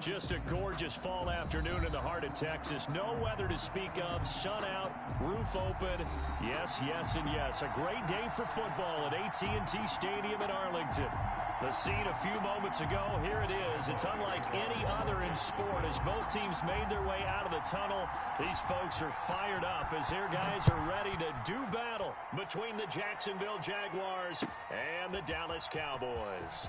Just a gorgeous fall afternoon in the heart of Texas. No weather to speak of. Sun out, roof open. Yes, yes, and yes. A great day for football at AT&T Stadium in Arlington. The scene a few moments ago, here it is. It's unlike any other in sport as both teams made their way out of the tunnel. These folks are fired up as their guys are ready to do battle between the Jacksonville Jaguars and the Dallas Cowboys.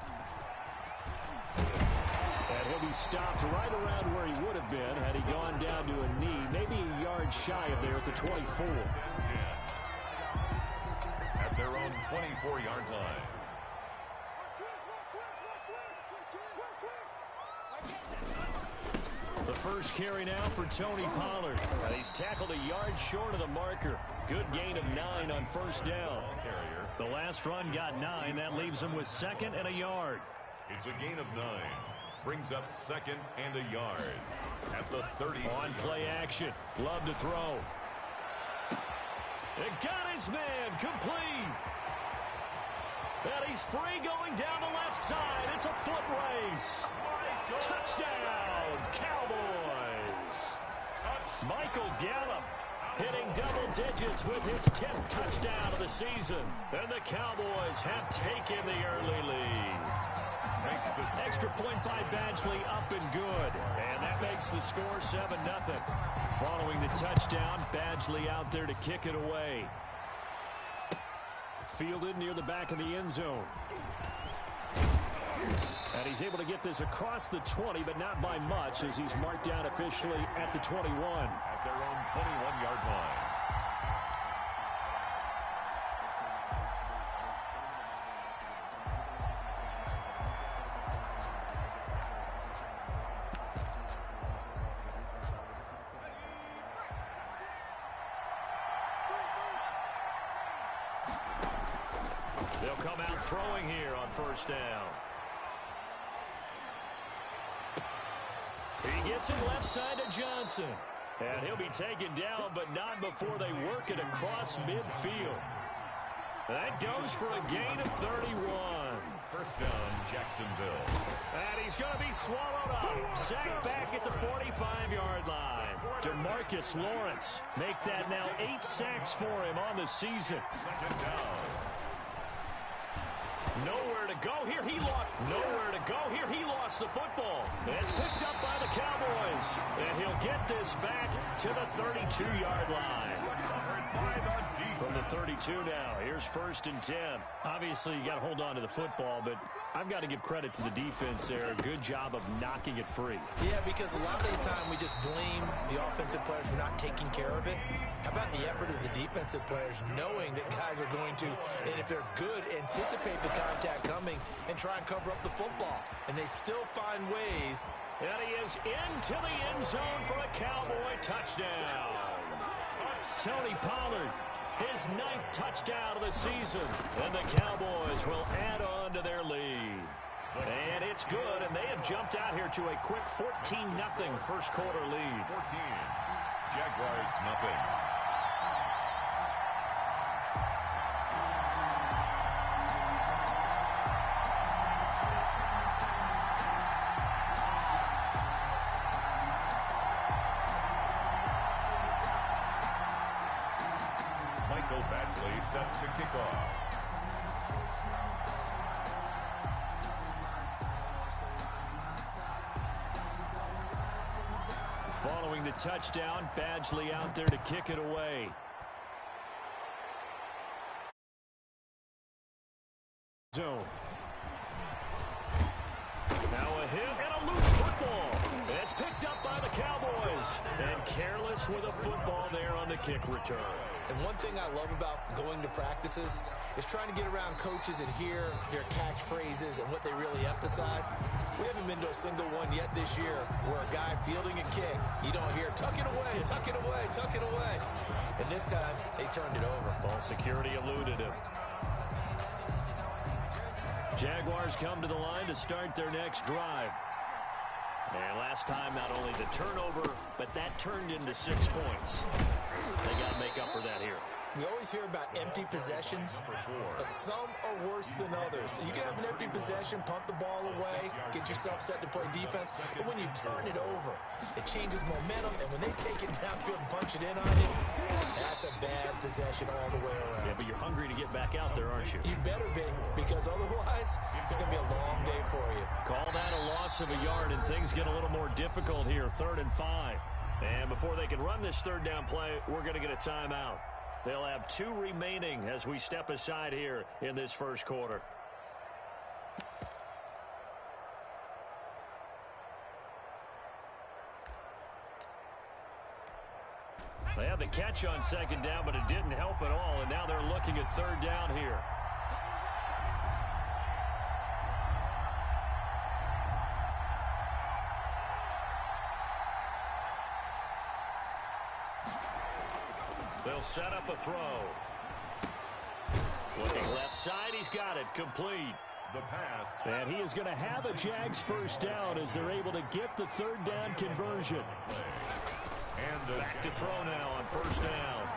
And he'll be stopped right around where he would have been had he gone down to a knee, maybe a yard shy of there at the 24. At their own 24-yard line. The first carry now for Tony Pollard. He's tackled a yard short of the marker. Good gain of 9 on first down. The last run got 9. That leaves him with second and a yard. It's a gain of 9. Brings up second and a yard at the 30. On play action. Love to throw. It got his man complete. And he's free going down the left side. It's a foot race. Touchdown, Cowboys. Michael Gallup hitting double digits with his 10th touchdown of the season. And the Cowboys have taken the early lead. Extra point by Badgley up and good. And that makes the score 7-0. Following the touchdown, Badgley out there to kick it away. Fielded near the back of the end zone. And he's able to get this across the 20, but not by much as he's marked down officially at the 21. At their own 21-yard line. They'll come out throwing here on first down. He gets it left side to Johnson. And he'll be taken down, but not before they work it across midfield. That goes for a gain of 31. First down, Jacksonville. And he's going to be swallowed up. Sacked back at the 45-yard line. DeMarcus Lawrence make that now 8 sacks for him on the season. Second down. Nowhere to go here. Nowhere to go here. He lost the football. It's picked up by the Cowboys. And he'll get this back to the 32-yard line. From the 32 now. Here's first and 10. Obviously, you got to hold on to the football, but I've got to give credit to the defense there. Good job of knocking it free. Yeah, because a lot of the time we just blame the offensive players for not taking care of it. How about the effort of the defensive players knowing that guys are going to, and if they're good, anticipate the contact coming and try and cover up the football. And they still find ways. And he is into the end zone for a Cowboy touchdown. Tony Pollard, his 9th touchdown of the season. And the Cowboys will add on to their lead. And it's good, and they have jumped out here to a quick 14-0 first quarter lead. 14. Jaguars nothing. Michael Badgley set to kick off. Following the touchdown, Badgley out there to kick it away. Zone. Now a hit and a loose football. It's picked up by the Cowboys. And careless with a football there on the kick return. And one thing I love about going to practices is trying to get around coaches and hear their catchphrases and what they really emphasize. We haven't been to a single one yet this year where a guy fielding a kick, you don't hear, tuck it away, tuck it away, tuck it away. And this time, they turned it over. Ball security eluded him. Jaguars come to the line to start their next drive. And last time, not only the turnover, but that turned into 6 points. They got to make up for that here. We always hear about empty possessions, but some are worse than others. You can have an empty possession, punt the ball away, get yourself set to play defense, but when you turn it over, it changes momentum, and when they take it downfield and punch it in on you, that's a bad possession all the way around. Yeah, but you're hungry to get back out there, aren't you? You better be, because otherwise, it's going to be a long day for you. Call that a loss of a yard, and things get a little more difficult here, 3rd and 5. And before they can run this third down play, we're going to get a timeout. They'll have 2 remaining as we step aside here in this first quarter. They had the catch on 2nd down, but it didn't help at all, and now they're looking at 3rd down here. They'll set up a throw. Looking left side, he's got it, complete. The pass. And he is going to have a Jags first down as they're able to get the 3rd down conversion. And back to throw now on 1st down.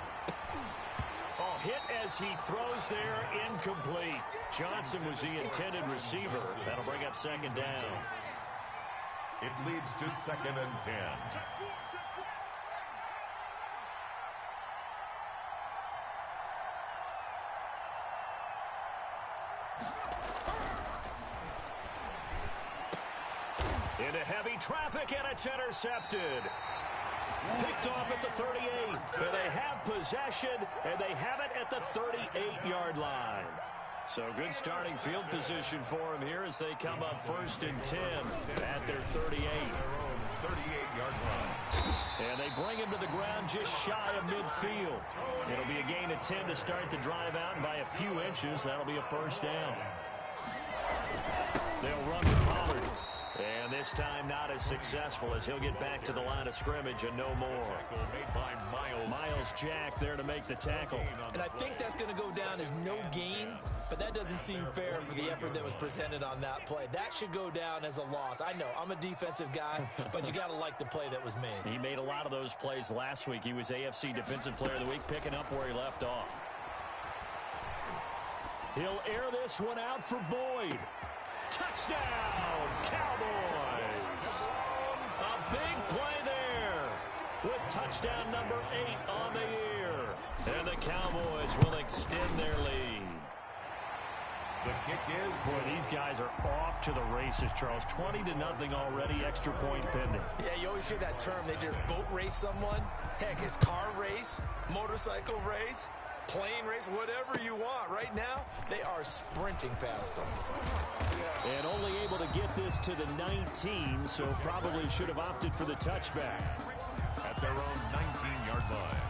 Oh, hit as he throws there, incomplete. Johnson was the intended receiver. That'll bring up 2nd down. It leads to 2nd and 10. Into heavy traffic, and it's intercepted. Picked off at the 38. And they have possession, and they have it at the 38-yard line. So good starting field position for him here as they come up 1st and 10 at their 38. 38-yard line. And they bring him to the ground just shy of midfield. It'll be a gain of 10 to start the drive out, and by a few inches, that'll be a 1st down. They'll run to Pollard. And this time not as successful as he'll get back to the line of scrimmage and no more. Myles Jack there to make the tackle. And I think that's going to go down as no gain, but that doesn't seem fair for the effort that was presented on that play. That should go down as a loss. I know, I'm a defensive guy, but you got to like the play that was made. He made a lot of those plays last week. He was AFC Defensive Player of the Week, picking up where he left off. He'll air this one out for Boyd. Touchdown, Cowboys! A big play there with touchdown number 8 on the year. And the Cowboys will extend their lead. The kick is... Boy, these guys are off to the races, Charles. 20-0 already, extra point pending. Yeah, you always hear that term. They just boat race someone. Heck, it's car race, motorcycle race, plane race, whatever you want. Right now, they are sprinting past them. And only able to get this to the 19, so probably should have opted for the touchback. At their own 19-yard line.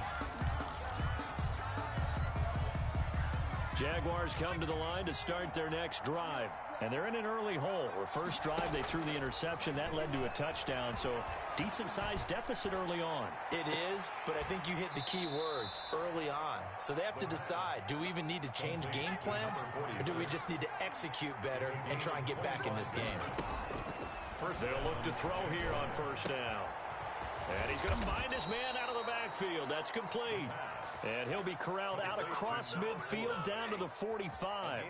Jaguars come to the line to start their next drive. And they're in an early hole. The first drive, they threw the interception. That led to a touchdown, so decent-sized deficit early on. It is, but I think you hit the key words, early on. So they have to decide, do we even need to change game plan, or do we just need to execute better and try and get back in this game? They'll look to throw here on 1st down. And he's going to find his man out of the backfield. That's complete. And he'll be corralled out across midfield down to the 45.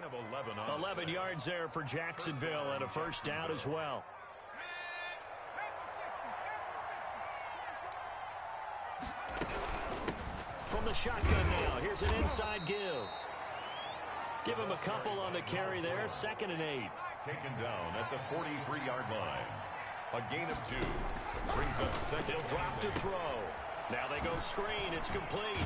11 yards there for Jacksonville and a 1st down as well. From the shotgun now, here's an inside give. Give him a couple on the carry there, 2nd and 8. Taken down at the 43-yard line. A gain of 2. Brings up 2nd. He'll drop to throw. Now they go screen. It's complete.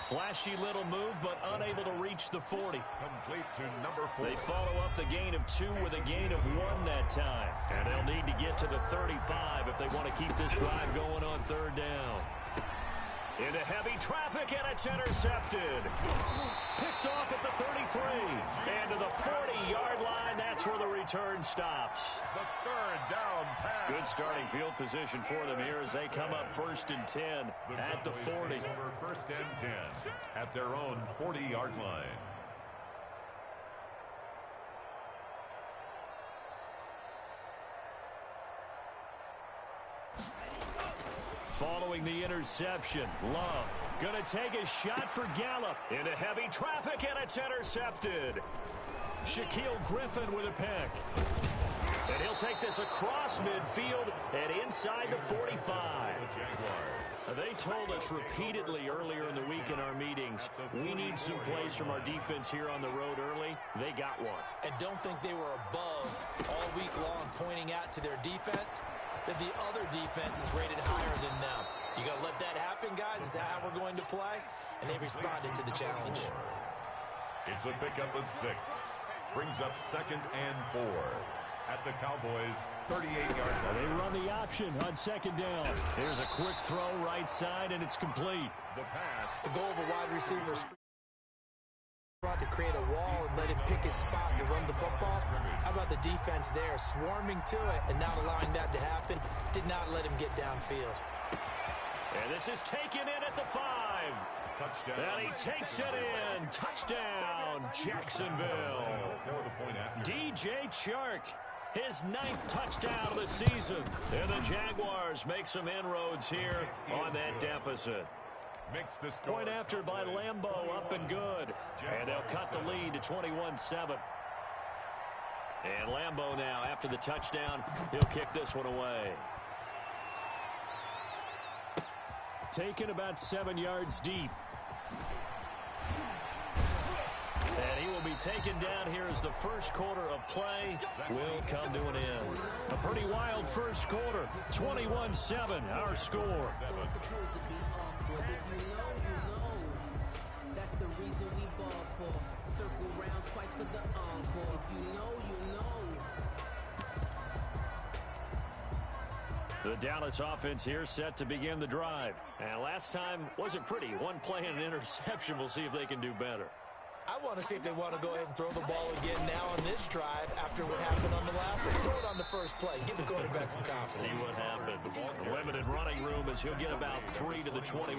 Flashy little move, but unable to reach the 40. Complete to number 4. They follow up the gain of 2 with a gain of 1 that time. And they'll need to get to the 35 if they want to keep this drive going on 3rd down. Into heavy traffic, and it's intercepted. Picked off at the 33. And to the 40-yard line, that's where the return stops. The 3rd down pass. Good starting field position for them here as they come up 1st and 10 at the 40. Over 1st and 10 at their own 40-yard line. Following the interception, Love Going to take a shot for Gallup. Into heavy traffic, and it's intercepted. Shaquille Griffin with a pick. And he'll take this across midfield and inside the 45. They told us repeatedly earlier in the week in our meetings, we need some plays from our defense here on the road early. They got one. And don't think they were above all week long pointing out to their defense that the other defense is rated higher than them. You got to let that happen, guys? Is that how we're going to play? And they responded to the challenge. It's a pickup of 6. Brings up 2nd and 4. At the Cowboys' 38-yard line. They run the option on 2nd down. Here's a quick throw right side, and it's complete. The pass. The goal of a wide receiver is to create a wall and let him pick his spot to run the football. How about the defense there, swarming to it and not allowing that to happen? Did not let him get downfield. And this is taken in at the 5. Touchdown. And he takes it in. Touchdown, Jacksonville. DJ Chark. His 9th touchdown of the season. And the Jaguars make some inroads here on that deficit. Point after by Lambeau, up and good. And they'll cut the lead to 21-7. And Lambeau now, after the touchdown, he'll kick this one away. Taken about 7 yards deep. And he will be taken down here as the first quarter of play will come to an end. A pretty wild first quarter. 21-7, our score. That's the reason we ball for. Circle round twice for the encore. If you know, you know. The Dallas offense here set to begin the drive. And last time wasn't pretty. One play and an interception. We'll see if they can do better. I want to see if they want to go ahead and throw the ball again now on this drive after what happened on the last one. Throw it on the first play. Give the quarterback some confidence. See what happens. Limited running room as he'll get about 3 to the 21.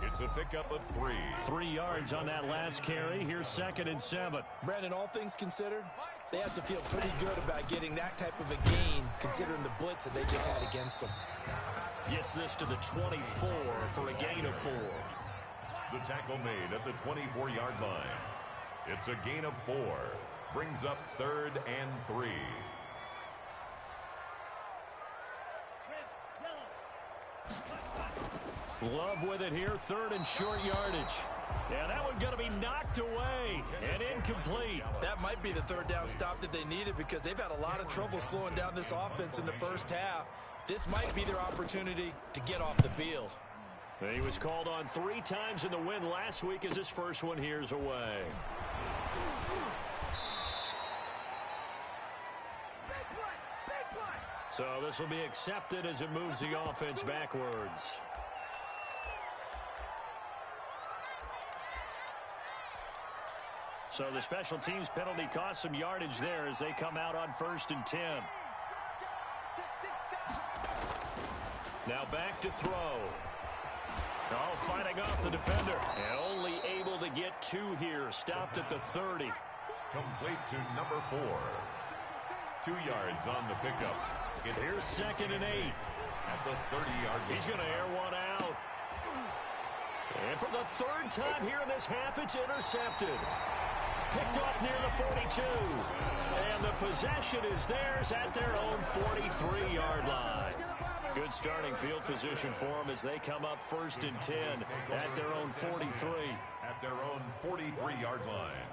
It's a pickup of 3. 3 yards on that last carry. Here's 2nd and 7. Brandon, all things considered, they have to feel pretty good about getting that type of a gain considering the blitz that they just had against them. Gets this to the 24 for a gain of 4. The tackle made at the 24-yard line. It's a gain of 4. Brings up 3rd and 3. Love with it here. 3rd and short yardage. Yeah, that one's going to be knocked away and incomplete. That might be the 3rd down stop that they needed because they've had a lot of trouble slowing down this offense in the first half. This might be their opportunity to get off the field. He was called on 3 times in the win last week as his first one here's away. So this will be accepted as it moves the offense backwards. So the special teams penalty cost some yardage there as they come out on 1st and 10. Now back to throw. Oh, fighting off the defender. And only able to get 2 here. Stopped at the 30. Complete to number 4. 2 yards on the pickup. Here's 2nd and 8. At the 30-yard line. He's going to air one out. And for the 3rd time here in this half, it's intercepted. Picked off near the 42. And the possession is theirs at their own 43-yard line. Good starting field position for them as they come up 1st and 10 at their own 43. At their own 43-yard line.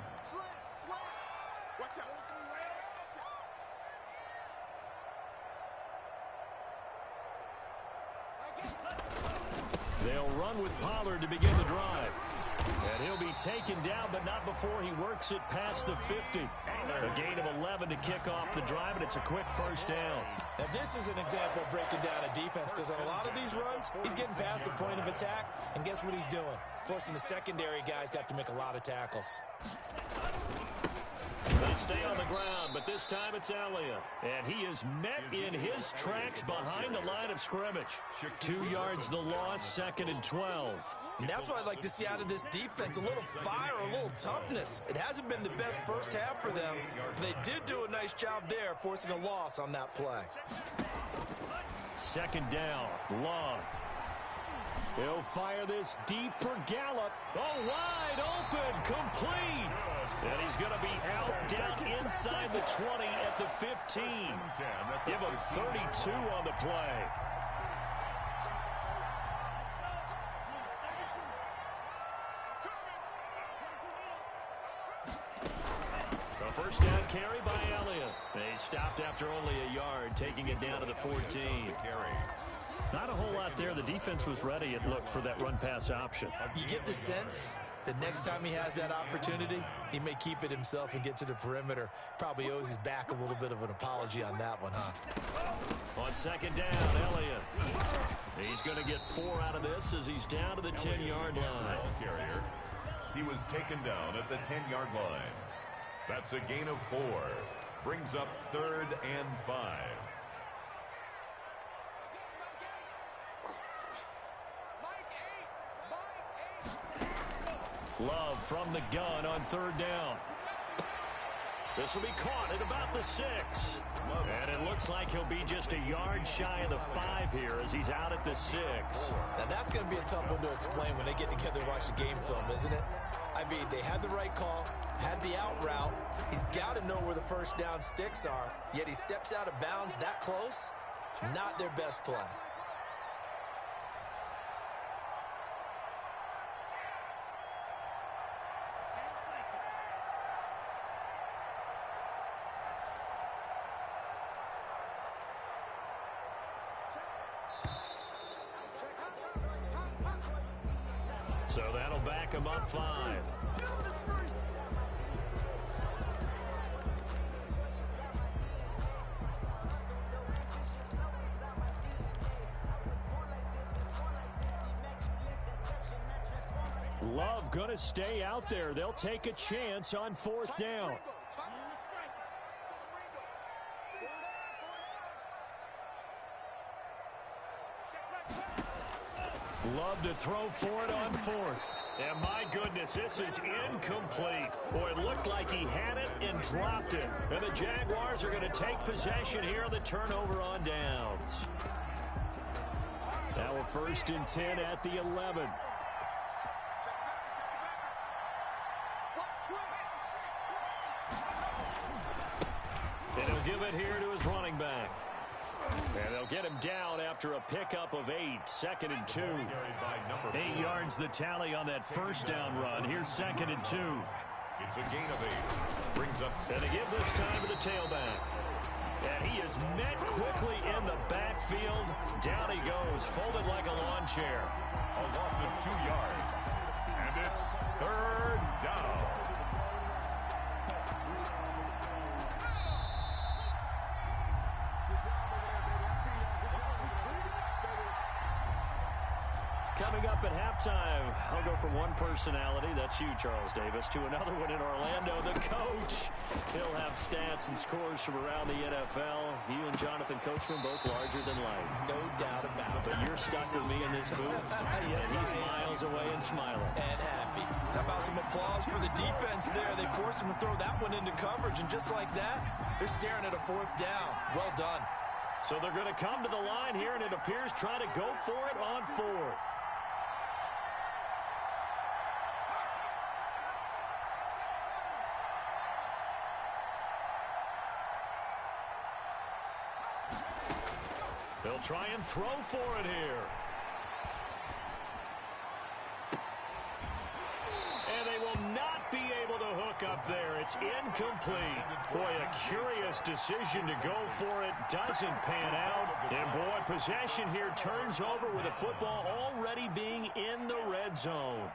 They'll run with Pollard to begin the drive. And he'll be taken down, but not before he works it past the 50. A gain of 11 to kick off the drive, and it's a quick 1st down. Now, this is an example of breaking down a defense because on a lot of these runs, he's getting past the point of attack, and guess what he's doing? Forcing the secondary guys to have to make a lot of tackles. They stay on the ground, but this time it's Elliott. And he is met in his tracks behind the line of scrimmage. 2 yards the loss, 2nd and 12. And that's what I'd like to see out of this defense, a little fire, a little toughness. It hasn't been the best first half for them, but they did do a nice job there, forcing a loss on that play. 2nd down, Long. He'll fire this deep for Gallup. Oh, wide open, complete. And he's going to be out down inside the 20 at the 15. Give him 32 on the play. A first down carry by Elliott. He stopped after only a yard, taking it down to the 14. Not a whole lot there. The defense was ready, it looked, for that run-pass option. You get the sense that next time he has that opportunity, he may keep it himself and get to the perimeter. Probably owes his back a little bit of an apology on that one, huh? On second down, Elliott. He's going to get 4 out of this as he's down to the 10-yard line. Carrier. He was taken down at the 10-yard line. That's a gain of 4. Brings up 3rd and 5. Love from the gun on 3rd down. This will be caught at about the 6. And it looks like he'll be just a yard shy of the 5 here as he's out at the 6. Now that's going to be a tough one to explain when they get together and watch the game film, isn't it? I mean, they had the right call, had the out route. He's got to know where the first down sticks are, yet he steps out of bounds that close. Not their best play. So that'll back him up 5. Love going to stay out there. They'll take a chance on 4th down. Love to throw for it on 4th. And my goodness, this is incomplete. Boy, it looked like he had it and dropped it. And the Jaguars are going to take possession here on the turnover on downs. Now a 1st and 10 at the 11. And he'll give it here to his running back. And they'll get him down after a pickup of 8. 2nd and 2. 8 yards the tally on that first down run. Here's 2nd and 2. It's a gain of 8. Brings up. And they give this time to the tailback. And he is met quickly in the backfield. Down he goes, folded like a lawn chair. A loss of 2 yards. And it's 3rd down. Coming up at halftime, I'll go from one personality, that's you, Charles Davis, to another one in Orlando, the coach. He'll have stats and scores from around the NFL. You and Jonathan Coachman both larger than life. No doubt about it. But you're stuck with me in this booth, Yes, and he's miles away and smiling. And happy. How about some applause for the defense there? They forced him to throw that one into coverage, and just like that, they're staring at a 4th down. Well done. So they're going to come to the line here, and it appears trying to go for it on 4th. They'll try and throw for it here. And they will not be able to hook up there. It's incomplete. Boy, a curious decision to go for it. Doesn't pan out. And boy, possession here turns over with the football already being in the red zone.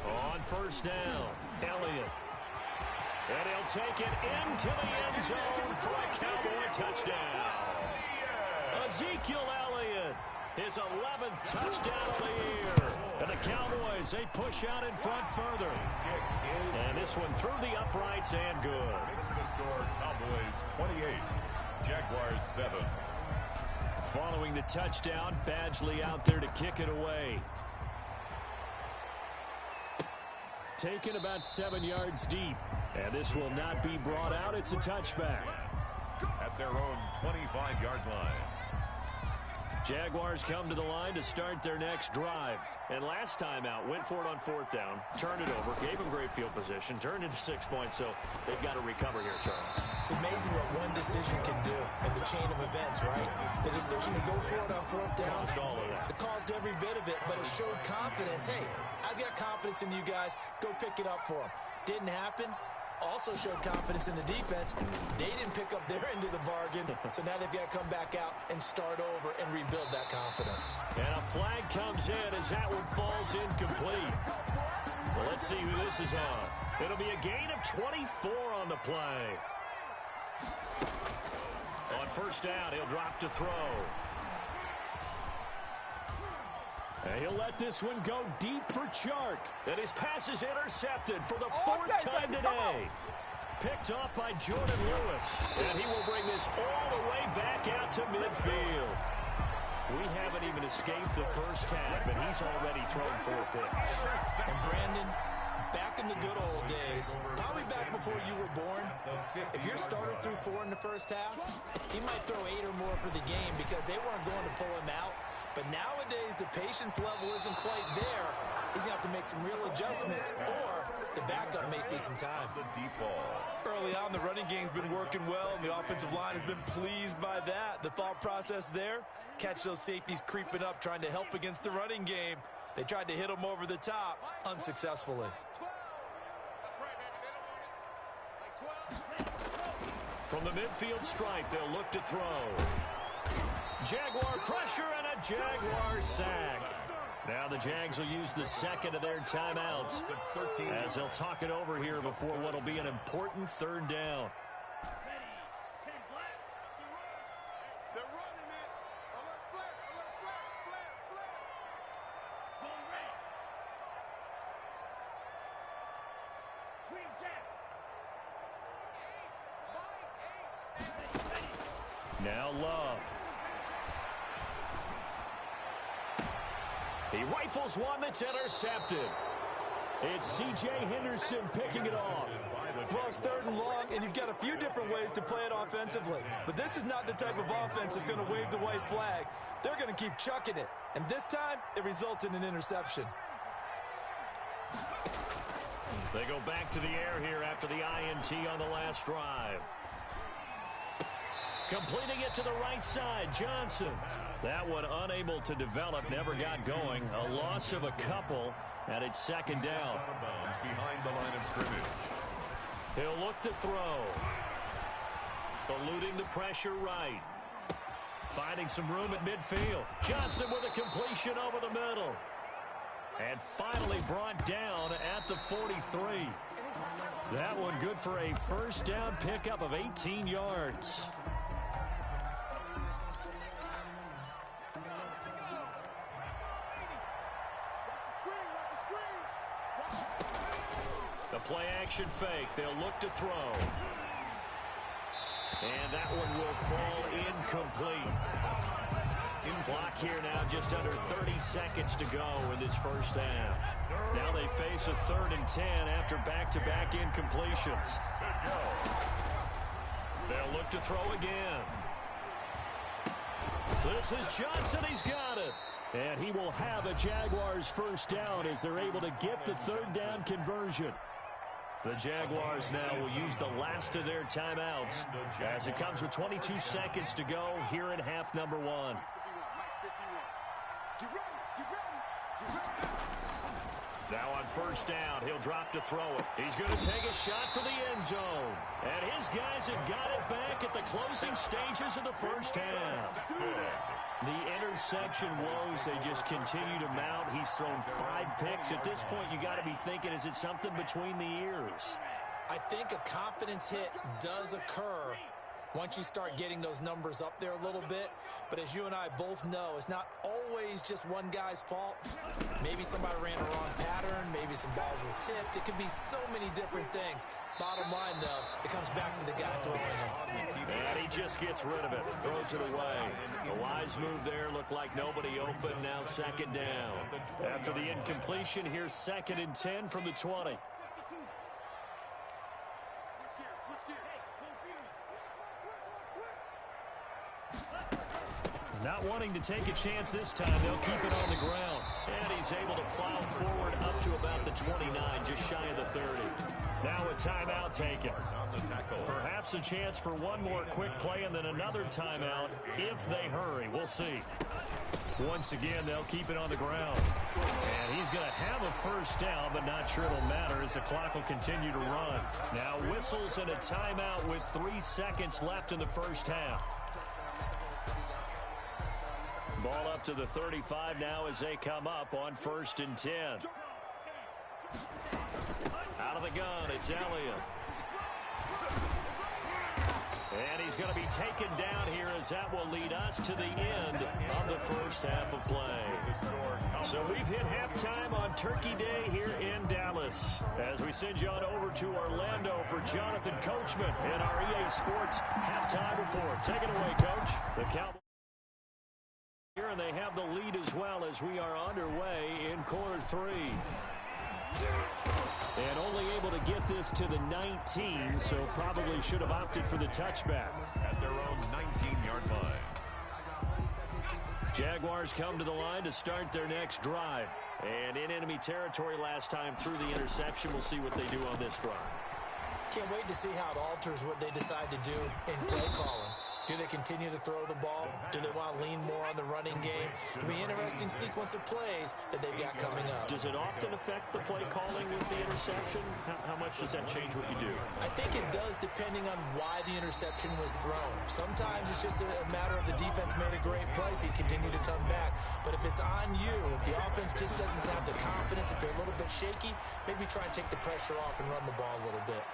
On 1st down, Elliott. And he'll take it into the end zone for a Cowboy touchdown. Ezekiel Elliott, his 11th touchdown of the year. And the Cowboys, they push out in front further. And this one through the uprights and good. Makes the score Cowboys 28, Jaguars 7. Following the touchdown, Badgley out there to kick it away. Taken about 7 yards deep. And this will not be brought out. It's a touchback. At their own 25-yard line. Jaguars come to the line to start their next drive. And last time out, went for it on 4th down, turned it over, gave them great field position, turned into 6 points, so they've got to recover here, Charles. It's amazing what one decision can do in the chain of events, right? The decision to go for it on 4th down. Caused all of that. It caused every bit of it, but it showed confidence. Hey, I've got confidence in you guys. Go pick it up for them. Didn't happen. Also showed confidence in the defense. They didn't pick up their end of the bargain, so now they've got to come back out and start over and rebuild that confidence. And a flag comes in as that one falls incomplete. Well, let's see who this is on. It'll be a gain of 24 on the play. On 1st down, he'll drop to throw. And he'll let this one go deep for Chark. And his pass is intercepted for the 4th time today. Picked off by Jordan Lewis. And he will bring this all the way back out to midfield. We haven't even escaped the first half, and he's already thrown 4 picks. And Brandon, back in the good old days, probably back before you were born, if your starter threw 4 in the first half, he might throw 8 or more for the game because they weren't going to pull him out. But nowadays, the patience level isn't quite there. He's going to have to make some real adjustments, or the backup may see some time. Early on, the running game's been working well, and the offensive line has been pleased by that. The thought process there, catch those safeties creeping up, trying to help against the running game. They tried to hit them over the top, unsuccessfully. From the midfield stripe, they'll look to throw. Jaguar pressure and a Jaguar sack. Now the Jags will use the second of their timeouts as they'll talk it over here before what will be an important 3rd down. Now Love. He rifles one that's intercepted. It's C.J. Henderson picking it off. Well, it's 3rd and long, and you've got a few different ways to play it offensively. But this is not the type of offense that's going to wave the white flag. They're going to keep chucking it. And this time, it results in an interception. They go back to the air here after the INT on the last drive. Completing it to the right side, Johnson. That one unable to develop, never got going. A loss of a couple, and it's 2nd down. Behind the line of scrimmage. He'll look to throw. Eluding the pressure right. Finding some room at midfield. Johnson with a completion over the middle. And finally brought down at the 43. That one good for a 1st down pickup of 18 yards. The play action fake. They'll look to throw. And that one will fall incomplete. Clock here now, just under 30 seconds to go in this 1st half. Now they face a 3rd and 10 after back-to-back incompletions. They'll look to throw again. This is Johnson. He's got it. And he will have a Jaguars 1st down as they're able to get the 3rd down conversion. The Jaguars now will use the last of their timeouts as it comes with 22 seconds to go here in half number 1. Now on 1st down, he'll drop to throw it. He's going to take a shot for the end zone. And his guys have got it back at the closing stages of the 1st half. The interception woes, they just continue to mount. He's thrown 5 picks. At this point, you got to be thinking, is it something between the ears? I think a confidence hit does occur once you start getting those numbers up there a little bit. But as you and I both know, it's not always just one guy's fault. Maybe somebody ran a wrong pattern. Maybe some balls were tipped. It could be so many different things. Bottom line, though, it comes back to the guy throwing it. And he just gets rid of it, throws it away. A wise move there, looked like nobody open, now 2nd down. After the incompletion, here's 2nd and 10 from the 20. Not wanting to take a chance this time, they'll keep it on the ground. And he's able to plow forward up to about the 29, just shy of the 30. Now a timeout taken. Perhaps a chance for one more quick play and then another timeout if they hurry. We'll see. Once again, they'll keep it on the ground. And he's going to have a first down, but not sure it'll matter as the clock will continue to run. Now whistles and a timeout with 3 seconds left in the first half. Ball up to the 35 now as they come up on 1st and 10. Out of the gun, it's Elliott. And he's going to be taken down here as that will lead us to the end of the first half of play. So we've hit halftime on Turkey Day here in Dallas. As we send you on over to Orlando for Jonathan Coachman in our EA Sports halftime report. Take it away, Coach. The Cowboys here, and they have the lead as well as we are underway in quarter 3. And only able to get this to the 19, so probably should have opted for the touchback. At their own 19-yard line. Jaguars come to the line to start their next drive. And in enemy territory last time through the interception. We'll see what they do on this drive. Can't wait to see how it alters what they decide to do in play calling. Do they continue to throw the ball? Do they want to lean more on the running game? It'll be an interesting sequence of plays that they've got coming up. Does it often affect the play calling with the interception? How much does that change what you do? I think it does depending on why the interception was thrown. Sometimes it's just a matter of the defense made a great play, so you continue to come back. But if it's on you, if the offense just doesn't have the confidence, if they're a little bit shaky, maybe try and take the pressure off and run the ball a little bit.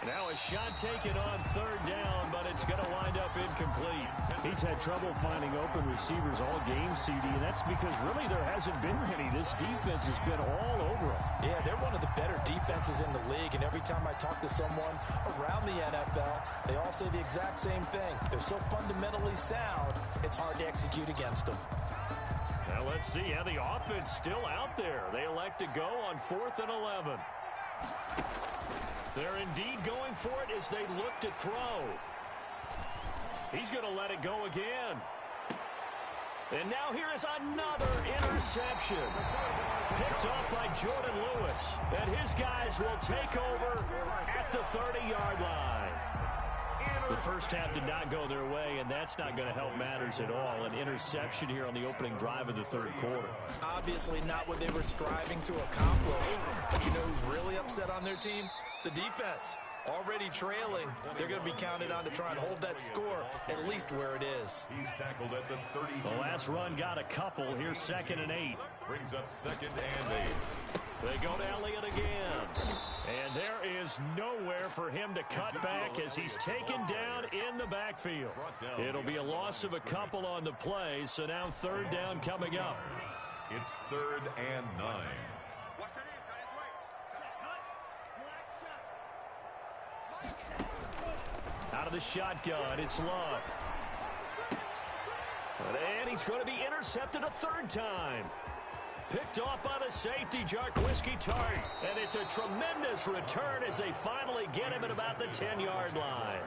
Now a shot taken on 3rd down, but it's going to wind up incomplete. He's had trouble finding open receivers all game, CD, and that's because really there hasn't been many. This defense has been all over them. Yeah, they're one of the better defenses in the league, and every time I talk to someone around the NFL, they all say the exact same thing. They're so fundamentally sound, it's hard to execute against them. Now let's see how the offense still out there. They elect to go on 4th and 11. They're indeed going for it as they look to throw. He's going to let it go again. And now here is another interception. Picked off by Jordan Lewis. And his guys will take over at the 30-yard line. The first half did not go their way, and that's not going to help matters at all. An interception here on the opening drive of the 3rd quarter. Obviously not what they were striving to accomplish. But you know who's really upset on their team? The defense. Already trailing. They're going to be counted on to try and hold that score at least where it is. He's tackled at the 30. The last run got a couple. Here's 2nd and 8. Brings up 2nd and 8. They go to Elliott again. And there is nowhere for him to cut back as he's taken down in the backfield. It'll be a loss of a couple on the play, so now 3rd down coming up. It's 3rd and 9. Out of the shotgun, it's Love. And he's going to be intercepted a 3rd time. Picked off by the safety, Jaguars-Millz. And it's a tremendous return as they finally get him at about the 10-yard line.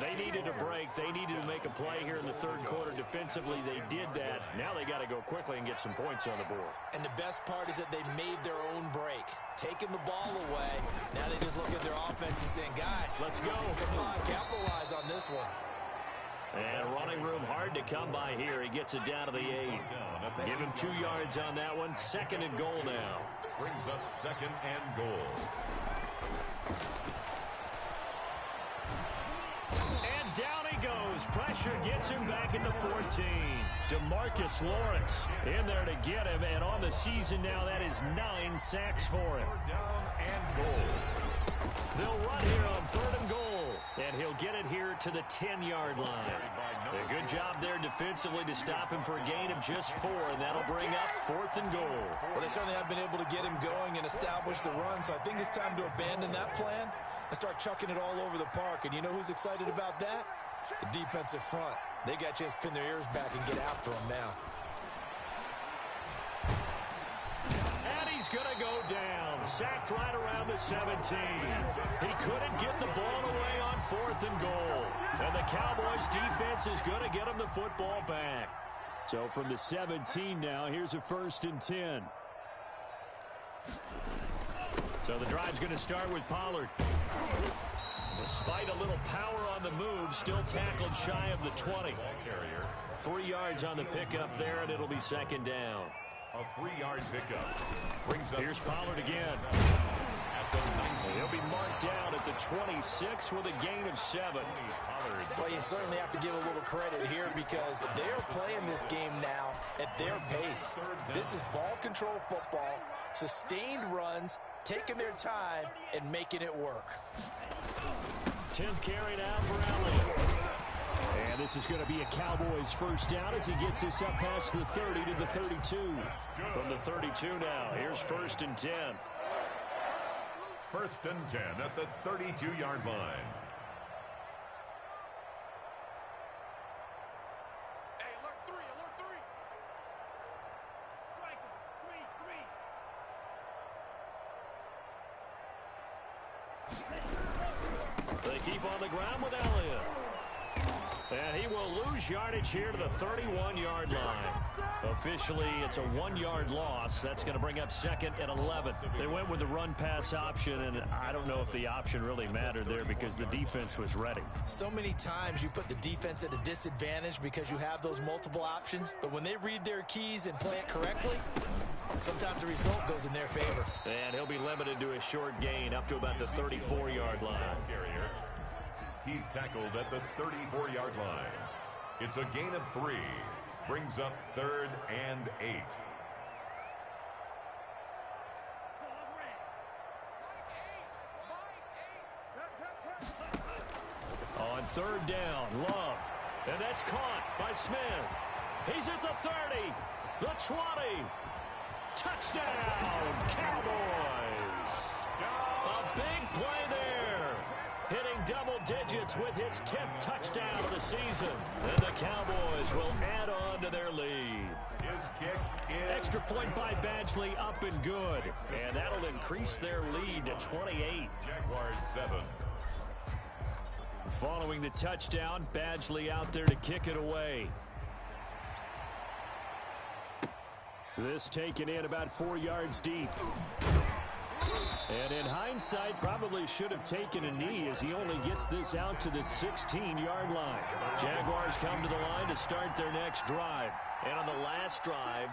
They needed a break. They needed to make a play here in the 3rd quarter defensively. They did that. Now they got to go quickly and get some points on the board. And the best part is that they made their own break. Taking the ball away. Now they just look at their offense and saying, guys, let's go. Come on, capitalize on this one. And running room hard to come by here. He gets it down to the 8. Give him 2 yards on that one. 2nd and goal now. Brings up 2nd and goal. And down he goes. Pressure gets him back into 14. DeMarcus Lawrence in there to get him. And on the season now, that is 9 sacks for him. Down and goal. They'll run here on 3rd and goal. And he'll get it here to the 10-yard line. A good job there defensively to stop him for a gain of just 4. And that'll bring up 4th and goal. Well, they certainly have been able to get him going and establish the run. So I think it's time to abandon that plan and start chucking it all over the park. And you know who's excited about that? The defensive front. They got a chance to pin their ears back and get after him now. And he's going to go down. Sacked right around the 17. He couldn't get the ball away on 4th and goal. And the Cowboys defense is going to get them the football back. So from the 17 now, here's a 1st and 10. So the drive's going to start with Pollard. Despite a little power on the move, still tackled shy of the 20. 3 yards on the pickup there, and it'll be 2nd down. A 3-yard pickup. Brings up. Here's Pollard again. He'll be marked down at the 26 with a gain of 7. Well, you certainly have to give a little credit here because they're playing this game now at their pace. This is ball control football, sustained runs, taking their time, and making it work. 10th carry now for Elliott. And this is going to be a Cowboys 1st down as he gets this up past the 30 to the 32. From the 32 now, here's 1st and 10. 1st and 10 at the 32-yard line. Hey, alert 3, alert 3. They keep on the ground with Elliott. And he will lose yardage here to the 31-yard line. Officially, it's a 1-yard loss. That's going to bring up 2nd and 11. They went with the run-pass option, and I don't know if the option really mattered there because the defense was ready. So many times you put the defense at a disadvantage because you have those multiple options, but when they read their keys and play it correctly, sometimes the result goes in their favor. And he'll be limited to a short gain up to about the 34-yard line. He's tackled at the 34-yard line. It's a gain of 3. Brings up 3rd and 8. On 3rd down, Love. And that's caught by Smith. He's at the 30, the 20. Touchdown, Cowboys. A big play there. Hitting double digits with his 10th touchdown of the season. And the Cowboys will add on to their lead. His kick is Extra point by Badgley, up and good. And that'll increase their lead to 28. Jaguars 7. Following the touchdown, Badgley out there to kick it away. This taken in about 4 yards deep. And in hindsight, probably should have taken a knee as he only gets this out to the 16-yard line. Jaguars come to the line to start their next drive. And on the last drive,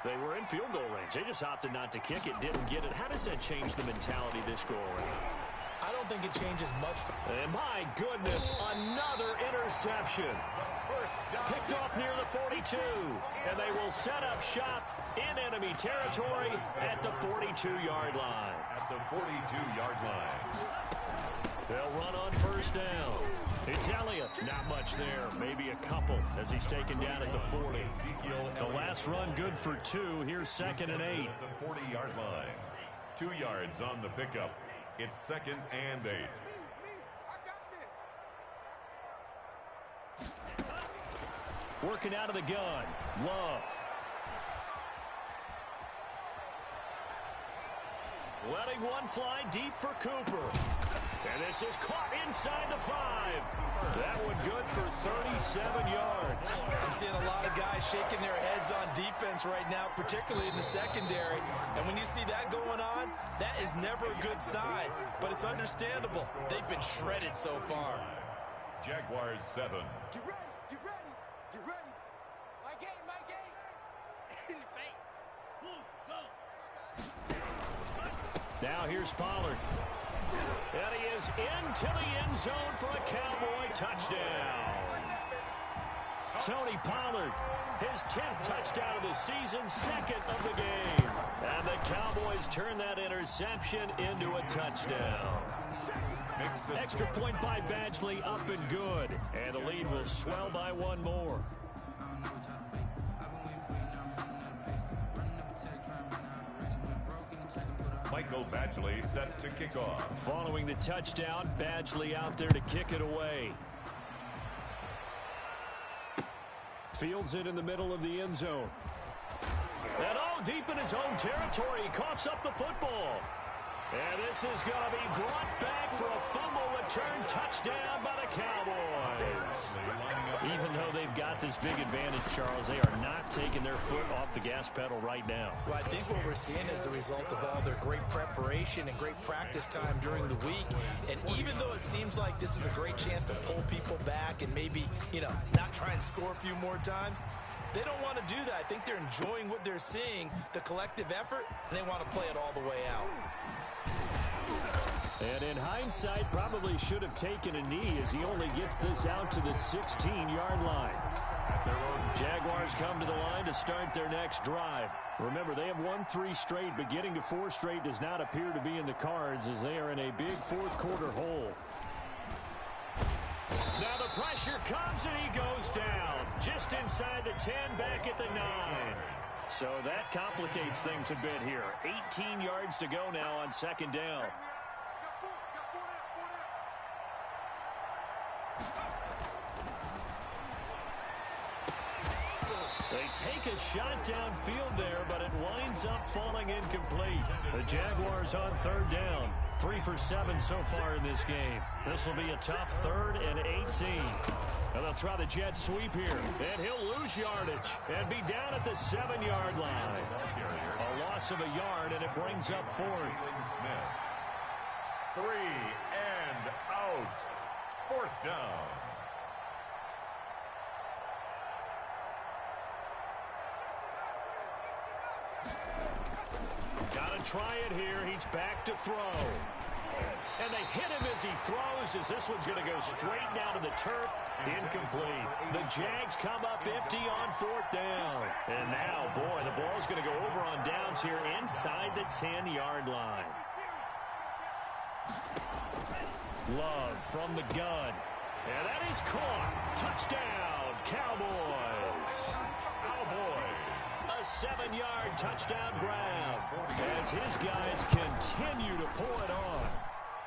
they were in field goal range. They just opted not to kick it, didn't get it. How does that change the mentality this go around? I don't think it changes much. And my goodness, another interception. Picked off near the 42. And they will set up shop in enemy territory at the 42-yard line. At the 42-yard line. They'll run on 1st down. It's Elliott. Not much there. Maybe a couple as he's taken down at the 40. The last run good for 2. Here's 2nd and 8. At the 40-yard line. 2 yards on the pickup. It's 2nd and 8. Working out of the gun. Love. Letting one fly deep for Cooper. And this is caught inside the 5. That one good for 37 yards. I'm seeing a lot of guys shaking their heads on defense right now, particularly in the secondary. And when you see that going on, that is never a good sign. But it's understandable. They've been shredded so far. Jaguars 7. Get ready, get ready, get ready. My game, my game. Face. Go. Now here's Pollard. And he is into the end zone for a Cowboy touchdown. Tony Pollard, his 10th touchdown of the season, 2nd of the game. And the Cowboys turn that interception into a touchdown. Extra point by Badgley, up and good. And the lead will swell by 1 more. Michael Badgley set to kick off. Following the touchdown, Badgley out there to kick it away. Fields it in the middle of the end zone. And deep in his own territory, he coughs up the football. And this is going to be brought back for a fumble return touchdown by the Cowboys. they've got this big advantage, Charles. They are not taking their foot off the gas pedal right now. Well, I think what we're seeing is the result of all their great preparation and great practice time during the week. And even though it seems like this is a great chance to pull people back and maybe, not try and score a few more times, they don't want to do that. I think they're enjoying what they're seeing, the collective effort, and they want to play it all the way out. And in hindsight, probably should have taken a knee as he only gets this out to the 16-yard line. Jaguars come to the line to start their next drive. Remember, they have won 3 straight, but getting to 4 straight does not appear to be in the cards as they are in a big fourth-quarter hole. Now the pressure comes and he goes down. Just inside the 10, back at the 9. So that complicates things a bit here. 18 yards to go now on second down. They take a shot downfield there, but it winds up falling incomplete. The Jaguars on third down. 3 for 7 so far in this game. This will be a tough 3rd and 18. And they'll try the jet sweep here. And he'll lose yardage and be down at the 7-yard line. A loss of a yard, and it brings up 4th. 3 and out. 4th down. Got to try it here. He's back to throw. And they hit him as he throws, as this one's going to go straight down to the turf. Incomplete. The Jags come up empty on 4th down. And now, boy, the ball's going to go over on downs here inside the 10-yard line. Love from the gun. And that is caught. Touchdown, Cowboys. Cowboys. A 7-yard touchdown grab as his guys continue to pull it on.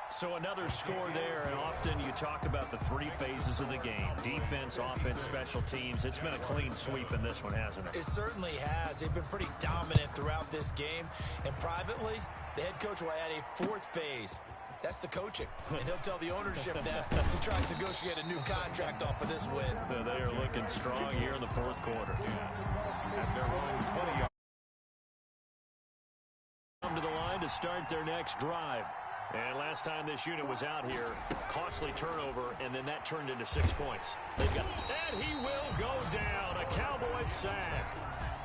So another score there, and often you talk about the 3 phases of the game. Defense, offense, special teams. It's been a clean sweep in this one, hasn't it? It certainly has. They've been pretty dominant throughout this game. And privately, the head coach will add a 4th phase. That's the coaching. And he'll tell the ownership that as he tries to negotiate a new contract off of this win. They are looking strong here in the 4th quarter. At their own 20 yards. Come to the line to start their next drive. And last time this unit was out here, costly turnover, and then that turned into 6 points. They've got, and he will go down. A Cowboys sack.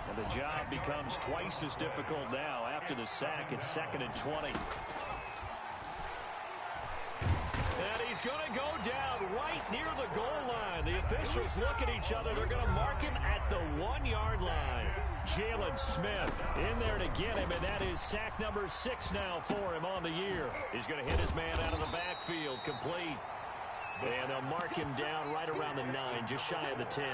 And the job becomes twice as difficult now. After the sack, it's 2nd and 20. And he's going to go down right near the goal line. The officials look at each other. They're going to mark him at the 1-yard line. Jalen Smith in there to get him, and that is sack number 6 now for him on the year. He's going to hit his man out of the backfield, complete. And they'll mark him down right around the 9, just shy of the 10.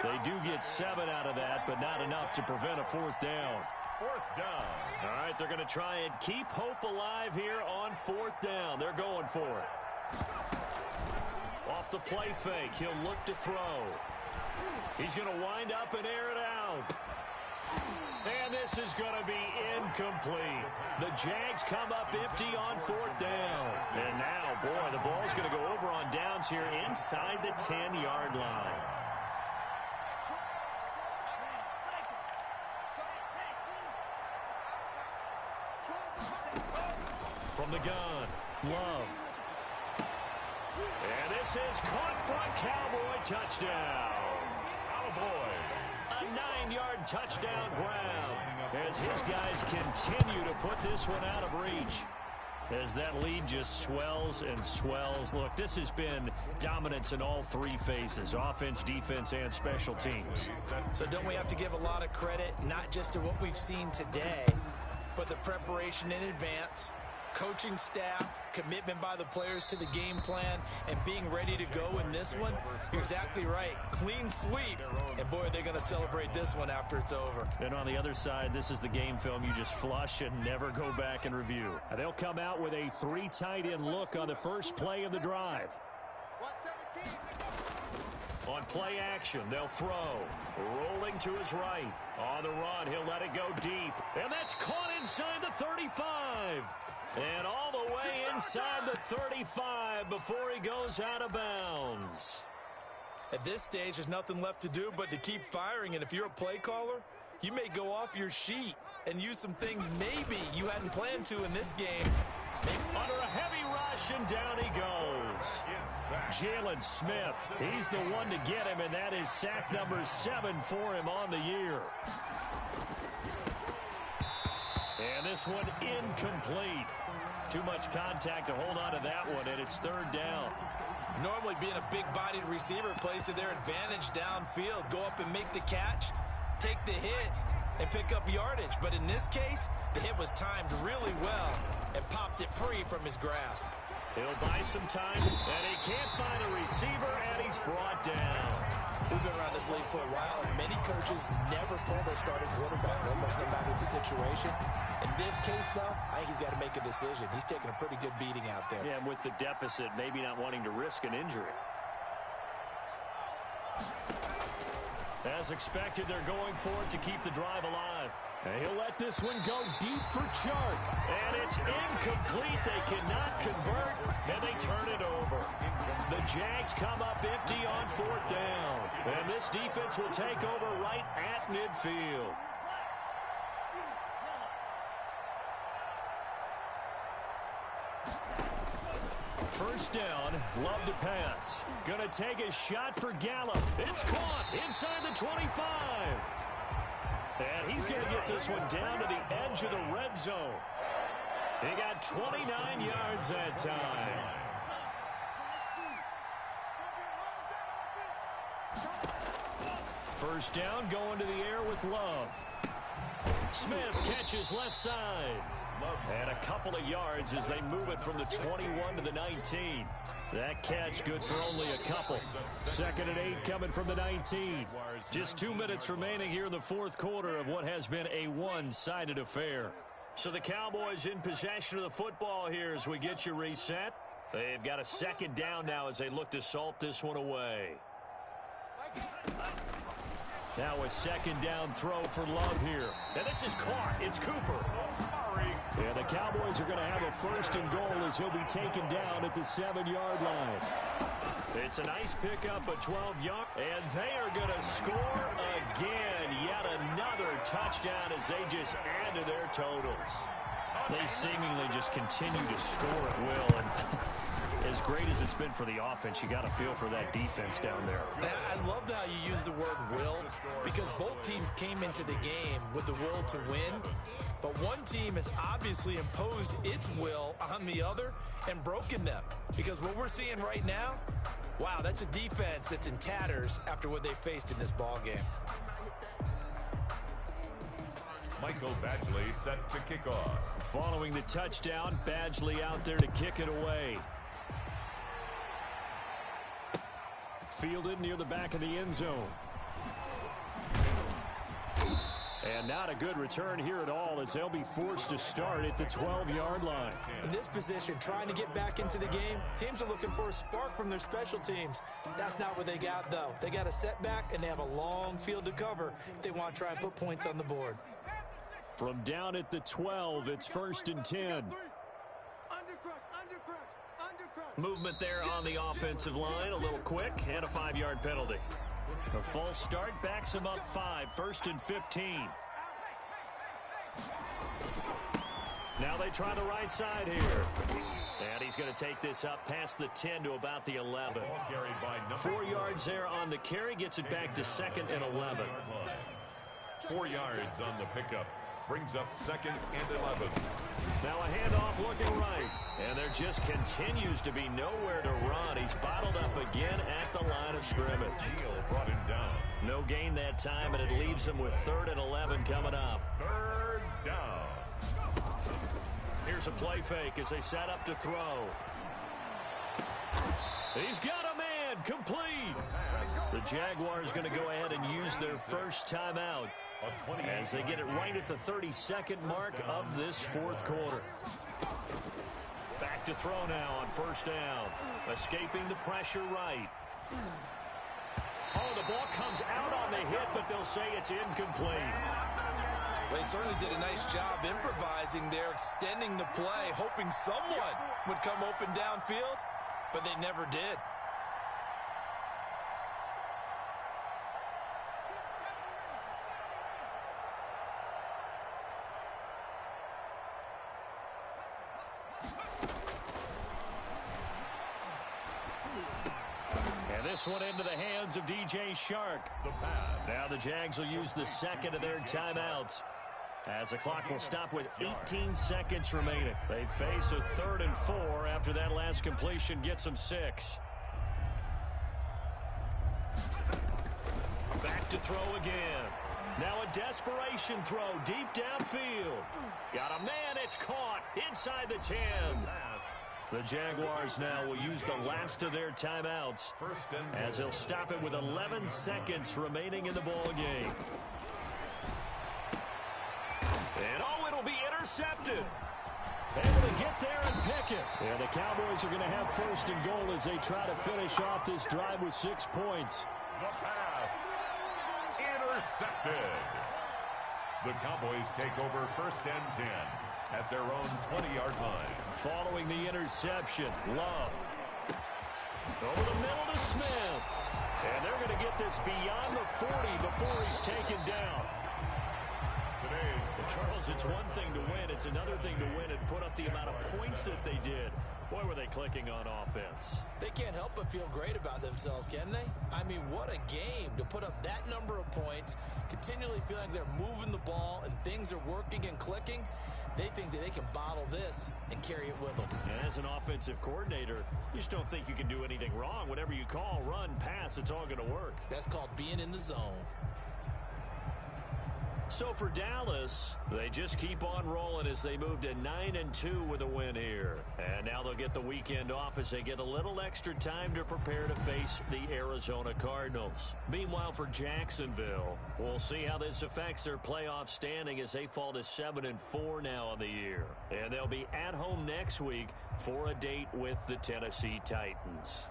They do get 7 out of that, but not enough to prevent a 4th down. 4th down. All right, they're going to try and keep hope alive here on 4th down. They're going for it. Off the play fake, he'll look to throw. He's going to wind up and air it out. And this is going to be incomplete. The Jags come up empty on 4th down. And now, boy, the ball's going to go over on downs here inside the 10-yard line. From the gun, Love. And this is caught for a Cowboy touchdown. Cowboy. A 9-yard touchdown grab as his guys continue to put this one out of reach. As that lead just swells and swells. Look, this has been dominance in all 3 phases, offense, defense, and special teams. So don't we have to give a lot of credit, not just to what we've seen today, but the preparation in advance, coaching staff, commitment by the players to the game plan, and being ready to go in this one? You're exactly right. Clean sweep. And boy, are they going to celebrate this one after it's over. And on the other side, this is the game film you just flush and never go back and review. And they'll come out with a 3 tight end look on the first play of the drive. 117. On play action, they'll throw. Rolling to his right. On the run, he'll let it go deep. And that's caught inside the 35. And all the way inside the 35 before he goes out of bounds. At this stage, there's nothing left to do but to keep firing, and if you're a play caller, you may go off your sheet and use some things maybe you hadn't planned to in this game. Under a heavy rush, and down he goes. Jalen Smith, he's the one to get him, and that is sack number 7 for him on the year. And this one incomplete. Too much contact to hold on to that one, and it's 3rd down. Normally being a big-bodied receiver plays to their advantage downfield. Go up and make the catch, take the hit, and pick up yardage. But in this case, the hit was timed really well and popped it free from his grasp. He'll buy some time, and he can't find a receiver, and he's brought down. We've been around this league for a while, and many coaches never pull their starting quarterback, almost no matter the situation. In this case, though, I think he's got to make a decision. He's taking a pretty good beating out there. Yeah, and with the deficit, maybe not wanting to risk an injury. As expected, they're going for it to keep the drive alive. And he'll let this one go deep for Chark. And it's incomplete. They cannot convert, and they turn it over. The Jags come up empty on 4th down. And this defense will take over right at midfield. First down, Love to pass. Gonna take a shot for Gallup. It's caught inside the 25. And he's gonna get this one down to the edge of the red zone. He got 29 yards that time. First down, going to the air with Love. Smith catches left side. And a couple of yards as they move it from the 21 to the 19. That catch good for only a couple. 2nd and 8 coming from the 19. Just 2 minutes remaining here in the 4th quarter of what has been a one-sided affair. So the Cowboys in possession of the football here as we get you reset. They've got a 2nd down now as they look to salt this one away. Now a 2nd down throw for Love here. And this is caught. It's Cooper. And the Cowboys are going to have a 1st and goal as he'll be taken down at the 7-yard line. It's a nice pickup, a 12-yard. And they are going to score again. Yet another touchdown as they just add to their totals. They seemingly just continue to score at will. And as great as it's been for the offense, you got to feel for that defense down there. I love how you use the word will, because both teams came into the game with the will to win. But one team has obviously imposed its will on the other and broken them. Because what we're seeing right now, wow, that's a defense that's in tatters after what they faced in this ball game. Michael Badgley set to kick off. Following the touchdown, Badgley out there to kick it away. Fielded near the back of the end zone. And not a good return here at all as they'll be forced to start at the 12-yard line. In this position, trying to get back into the game, teams are looking for a spark from their special teams. That's not what they got, though. They got a setback, and they have a long field to cover if they want to try and put points on the board. From down at the 12, it's 1st and 10. Movement there on the offensive line, a little quick, and a 5-yard penalty. A false start backs him up 5, 1st and 15. Now they try the right side here. And he's going to take this up past the 10 to about the 11. 4 yards there on the carry, gets it back to 2nd and 11. 4 yards on the pickup. Brings up 2nd and 11. Now a handoff looking right. And there just continues to be nowhere to run. He's bottled up again at the line of scrimmage. Brought him down. No gain that time, and it leaves him with 3rd and 11 coming up. 3rd down. Here's a play fake as they set up to throw. He's got a man, complete. The Jaguars going to go ahead and use their first timeout as they get it right at the 32nd mark of this 4th quarter. Back to throw now on 1st down. Escaping the pressure right. Oh, the ball comes out on the hit, but they'll say it's incomplete. They certainly did a nice job improvising there, extending the play, hoping someone would come open downfield, but they never did. And this one into the hands of DJ Shark. The pass. Now the Jags will use the second of their timeouts, as the clock will stop with 18 seconds remaining. They face a 3rd and 4 after that last completion gets them 6. Back to throw again. Now a desperation throw deep downfield. Got a man, it's caught inside the 10. The Jaguars now will use the last of their timeouts, as they'll stop it with 11 seconds remaining in the ball game. And oh, it'll be intercepted. Able to get there and pick it. And the Cowboys are going to have 1st and goal as they try to finish off this drive with 6 points. The pass. Intercepted. The Cowboys take over 1st and 10 at their own 20-yard line. Following the interception, Love. Over the middle to Smith. And they're going to get this beyond the 40 before he's taken down. Charles, it's one thing to win. It's another thing to win and put up the amount of points that they did. Boy, were they clicking on offense. They can't help but feel great about themselves, can they? I mean, what a game to put up that number of points, continually feeling like they're moving the ball and things are working and clicking. They think that they can bottle this and carry it with them. And as an offensive coordinator, you just don't think you can do anything wrong. Whatever you call, run, pass, it's all going to work. That's called being in the zone. So for Dallas, they just keep on rolling as they move to 9-2 with a win here. And now they'll get the weekend off as they get a little extra time to prepare to face the Arizona Cardinals. Meanwhile, for Jacksonville, we'll see how this affects their playoff standing as they fall to 7-4 now on the year. And they'll be at home next week for a date with the Tennessee Titans.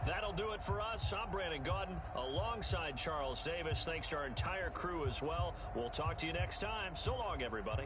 That'll do it for us. I'm Brandon Gaudin alongside Charles Davis. Thanks to our entire crew as well. We'll talk to you next time. So long, everybody.